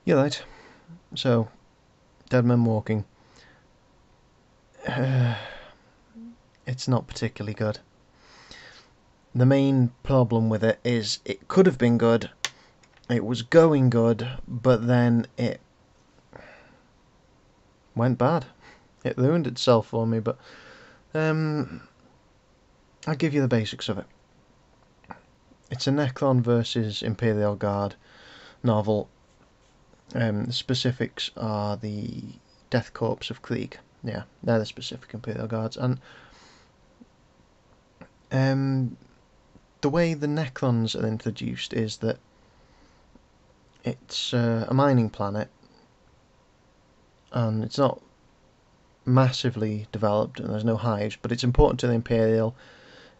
You're right. So, Dead Men Walking. It's not particularly good. The main problem with it is it could have been good, it was going good, but then it went bad. It ruined itself for me, but I'll give you the basics of it. It's a Necron versus Imperial Guard novel. The specifics are the Death Corps of Krieg. Yeah, they're the specific Imperial Guards. And the way the Necrons are introduced is that it's a mining planet, and it's not massively developed, and there's no hives, but it's important to the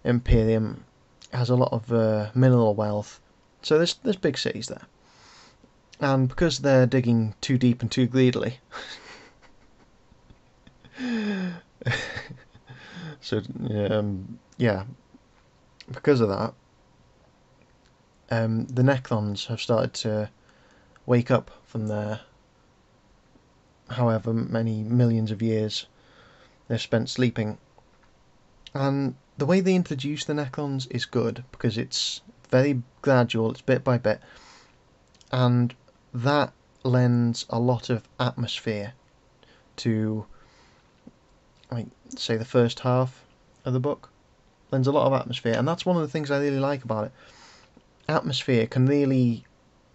Imperium. Has a lot of mineral wealth, so there's big cities there. And because they're digging too deep and too greedily, so yeah, because of that, the Necrons have started to wake up from their however many millions of years they've spent sleeping. And the way they introduce the Necrons is good because it's very gradual, it's bit by bit, and that lends a lot of atmosphere to, like, say the first half of the book. Lends a lot of atmosphere, and that's one of the things I really like about it. Atmosphere can really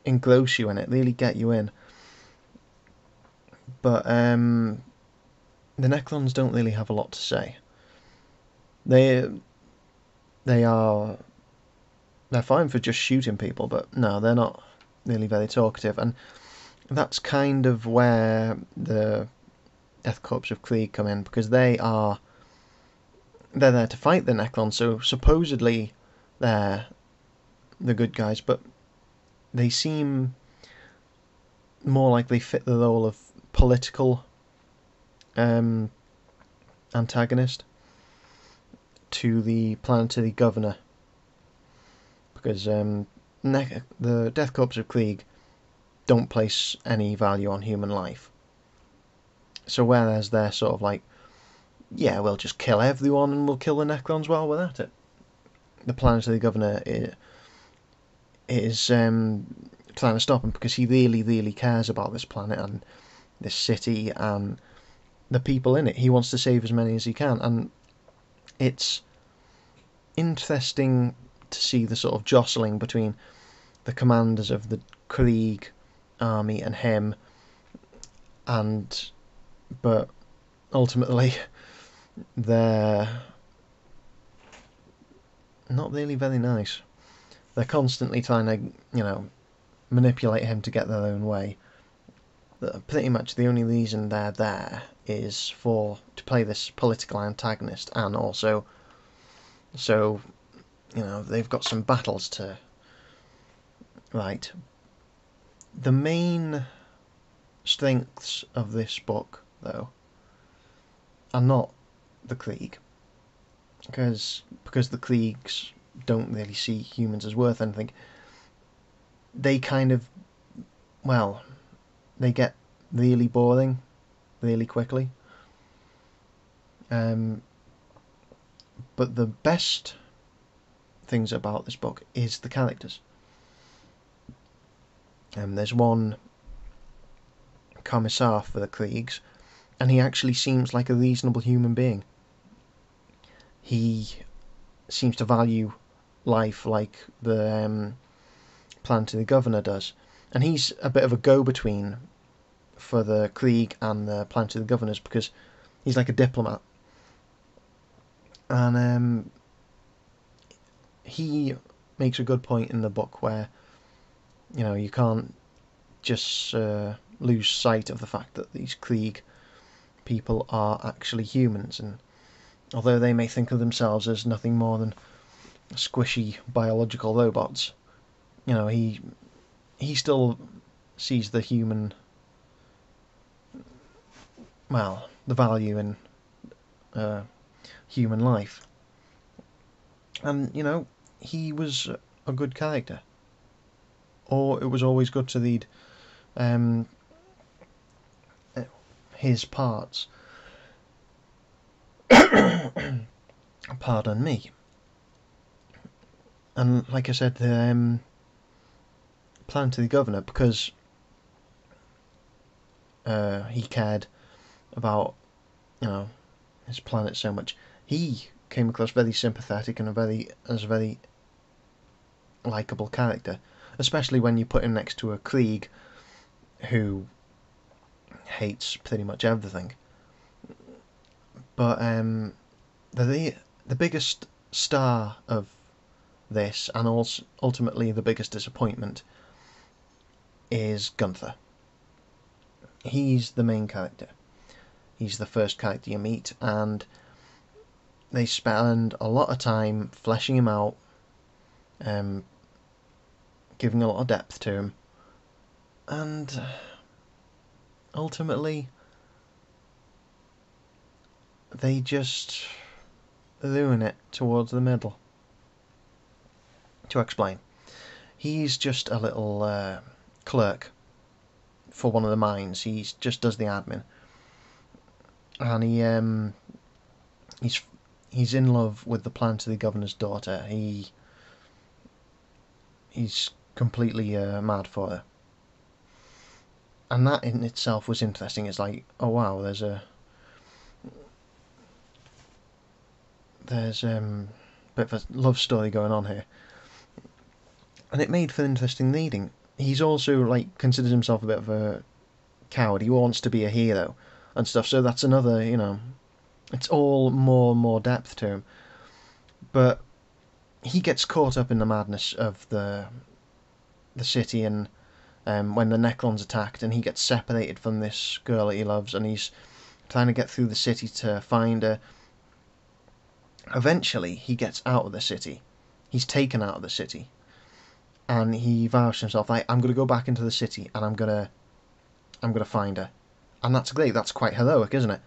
engross you in it, really get you in. But the Necrons don't really have a lot to say. They they are they're fine for just shooting people, but no, they're not really very talkative, and that's kind of where the Death Corps of Krieg come in, because they're there to fight the Necrons, so supposedly they're the good guys, but they seem more like they fit the role of political um, antagonist to the planetary governor, because the Death Corps of Krieg don't place any value on human life. So whereas they're sort of like, yeah, we'll just kill everyone and we'll kill the Necrons while we're at it, the planetary governor is trying to stop him because he really, really cares about this planet and this city and the people in it. He wants to save as many as he can, and it's interesting to see the sort of jostling between the commanders of the Krieg army and him, and but ultimately they're not really very nice. They're constantly trying to, manipulate him to get their own way. Pretty much the only reason they're there is to play this political antagonist, and also so they've got some battles to. Right. The main strengths of this book, though, are not the Krieg, because the Kriegs don't really see humans as worth anything. They kind of, well, they get really boring really quickly. But the best things about this book is the characters. There's one commissar for the Kriegs, and he actually seems like a reasonable human being. He seems to value life like the planetary governor does, and he's a bit of a go-between for the Krieg and the planetary governors, because he's like a diplomat, and he makes a good point in the book where you can't just lose sight of the fact that these Krieg people are actually humans, and although they may think of themselves as nothing more than squishy biological robots, he still sees the human, well, the value in human life, and he was a good character. Or it was always good to read his parts. Pardon me. And like I said, the plan to the governor, because he cared about, his planet so much, he came across very sympathetic and as a very likeable character, especially when you put him next to a Krieg who hates pretty much everything. But the biggest star of this, and also ultimately the biggest disappointment, is Gunther. He's the main character. He's the first character you meet, and they spend a lot of time fleshing him out, giving a lot of depth to him, and ultimately they just ruin it towards the middle. To explain, he's just a little clerk for one of the mines. He just does the admin, and he's in love with the plant of the governor's daughter. He's completely mad for her, and that in itself was interesting. It's like, oh wow, there's a bit of a love story going on here, and it made for interesting reading. He's also considers himself a bit of a coward. He wants to be a hero and stuff. So that's another, it's all more and more depth to him. But he gets caught up in the madness of the city, and when the Necrons attacked, and he gets separated from this girl that he loves, and he's trying to get through the city to find her. Eventually, he gets out of the city. He's taken out of the city, and he vows to himself, I'm going to go back into the city, and I'm gonna find her. And that's great. That's quite heroic, isn't it?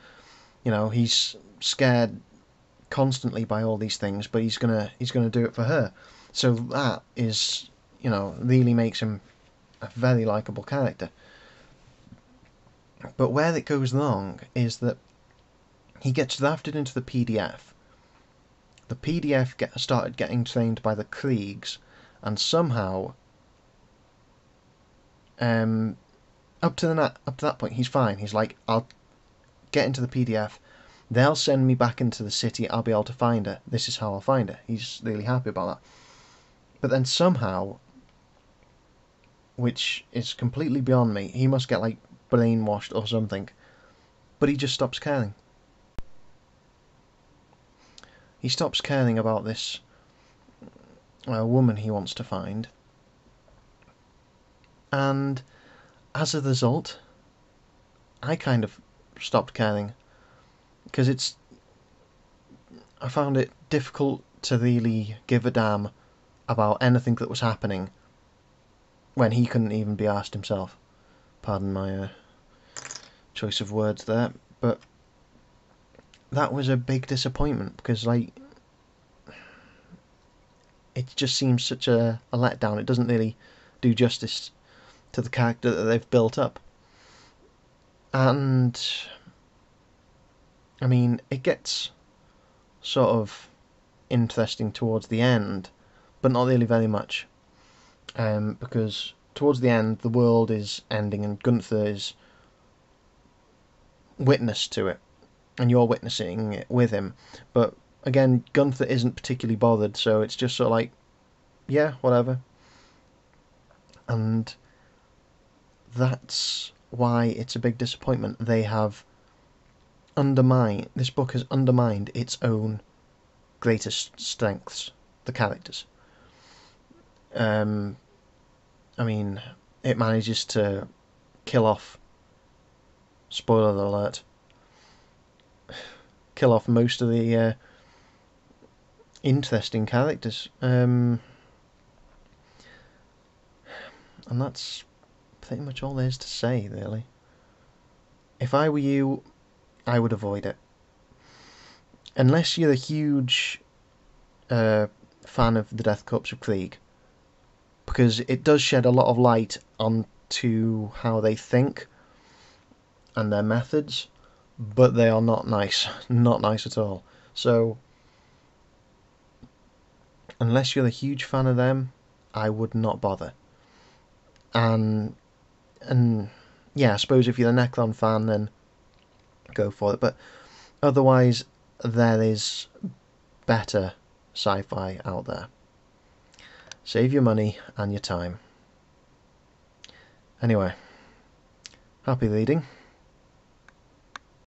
He's scared constantly by all these things, but he's gonna do it for her. So that is, really makes him a very likable character. But where it goes wrong is that he gets drafted into the PDF. The PDF started getting trained by the Kriegs, and somehow, up to that point, he's fine. He's like, I'll get into the PDF. They'll send me back into the city. I'll be able to find her. This is how I'll find her. He's really happy about that. But then somehow, which is completely beyond me, he must get brainwashed or something. But he just stops caring. He stops caring about this woman he wants to find. And as a result, I kind of stopped caring. Because I found it difficult to really give a damn about anything that was happening when he couldn't even be asked himself. Pardon my choice of words there, but that was a big disappointment, because it just seems such a letdown. It doesn't really do justice to the character that they've built up. And I mean, it gets sort of interesting towards the end, but not really very much, because towards the end the world is ending and Gunther is witness to it, and you're witnessing it with him. But again, Gunther isn't particularly bothered, so it's just sort of yeah, whatever. And that's why it's a big disappointment. This book has undermined its own greatest strengths, the characters. I mean, it manages to kill off, spoiler alert, kill off most of the interesting characters. And that's pretty much all there is to say, really. If I were you, I would avoid it. Unless you're a huge fan of the Death Corps of Krieg, because it does shed a lot of light onto to how they think and their methods, but they are not nice. Not nice at all. So, unless you're a huge fan of them, I would not bother. And yeah, I suppose if you're a Necron fan, then go for it. But otherwise, there is better sci-fi out there. Save your money and your time. Anyway, happy reading.